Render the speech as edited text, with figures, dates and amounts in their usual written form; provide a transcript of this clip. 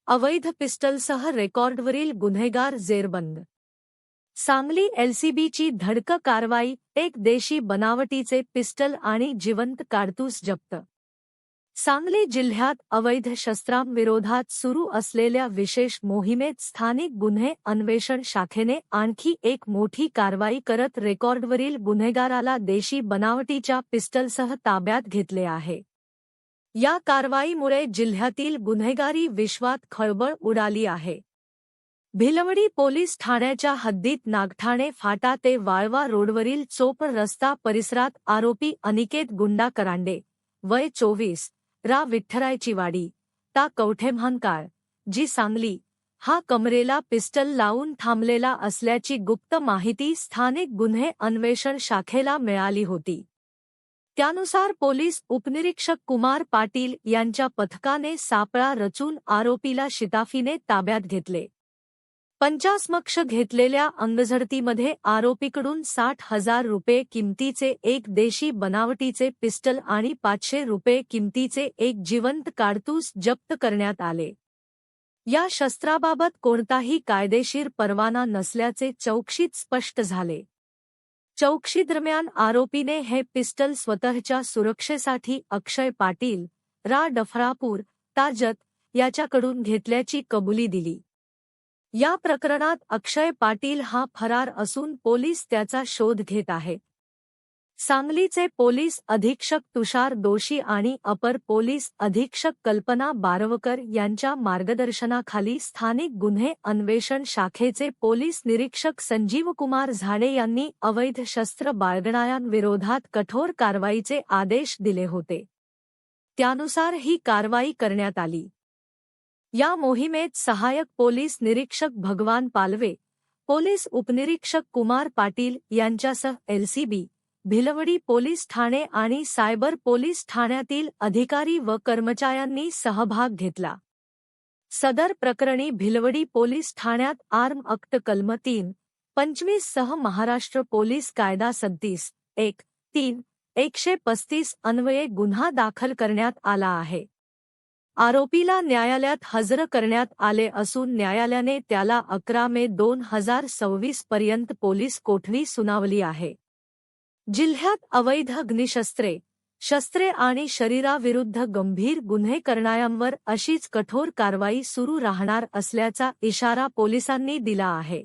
अवैध पिस्टलसह रेकॉर्डवरील गुन्हेगार जेरबंद. सांगली एलसीबीची धडक कारवाई, एक देशी बनावटीचे पिस्टल आणि जिवंत काडतूस जप्त. सांगली जिल्ह्यात अवैध शस्त्रांविरोधात सुरू असलेल्या विशेष मोहिमेत स्थानिक गुन्हे अन्वेषण शाखेने आणखी एक मोठी कारवाई करत रेकॉर्डवरील गुन्हेगाराला देशी बनावटीच्या पिस्टलसह ताब्यात घेतले आहे. या कारवाईमुळे जिल्ह्यातील गुन्हेगारी विश्वात खळबळ उडाली आहे. भिलवडी पोलीस ठाण्याच्या हद्दीत नागठाणे फाटा ते वाळवा रोडवरील चोप रस्ता परिसरात आरोपी अनिकेत गुंडा करांडे, वय 24, रा विठ्ठरायची वाडी, ता कवठेमहांकाळ, जी सांगली, हा कमरेला पिस्टल लावून थांबलेला असल्याची गुप्त माहिती स्थानिक गुन्हे अन्वेषण शाखेला मिळाली होती. त्यानुसार पोलीस उपनिरीक्षक कुमार पाटील यांच्या पथकाने सापळा रचून आरोपीला शिताफीने ताब्यात घेतले. 50 घेतलेल्या अंगझडतीमध्ये आरोपीकडून 60,000 रुपये किमतीचे एक देशी बनावटीचे पिस्टल आणि 500 रुपये किमतीचे एक जिवंत काडतूस जप्त करण्यात आले. या शस्त्राबाबत कोणताही कायदेशीर परवाना नसल्याचे चौकशीत स्पष्ट झाले. चौकशीदरम्यान आरोपीने हे पिस्टल स्वतःच्या सुरक्षेसाठी अक्षय पाटील, रा डफळापूर, ताजत, याच्याकडून घेतल्याची कबुली दिली. या प्रकरणात अक्षय पाटील हा फरार असून पोलीस त्याचा शोध घेत आहेत. सांगलीचे पोलीस अधीक्षक तुषार दोशी आणि अपर पोलीस अधीक्षक कल्पना बारवकर यांच्या मार्गदर्शनाखाली स्थानिक गुन्हे अन्वेषण शाखेचे पोलीस निरीक्षक संजीवकुमार झाडे यांनी अवैध शस्त्र बाळगणाऱ्यांविरोधात कठोर कारवाईचे आदेश दिले होते. त्यानुसार ही कारवाई करण्यात आली. या मोहिमेत सहाय्यक पोलीस निरीक्षक भगवान पालवे, पोलीस उपनिरीक्षक कुमार पाटील यांच्यासह एलसीबी, भिलवडी पोलीस ठाणे आणि सायबर पोलीस ठाण्यातील अधिकारी व कर्मचाऱ्यांनी सहभाग घेतला. सदर प्रकरणी भिलवडी पोलीस ठाण्यात आर्म ॲक्ट कलम 325 सह महाराष्ट्र पोलीस कायदा 37(1)(3)(135) अन्वये गुन्हा दाखल करण्यात आला आहे. आरोपीला न्यायालयात हजर करण्यात आले असून न्यायालयाने त्याला 11 मे 2026 पर्यंत पोलीस कोठडी सुनावली आहे. जिल्ह्यात अवैध अग्निशस्त्रे, शस्त्रे आणि शरीराविरुद्ध गंभीर गुन्हे करणाऱ्यांवर अशीच कठोर कारवाई सुरू राहणार असल्याचा इशारा पोलिसांनी दिला आहे.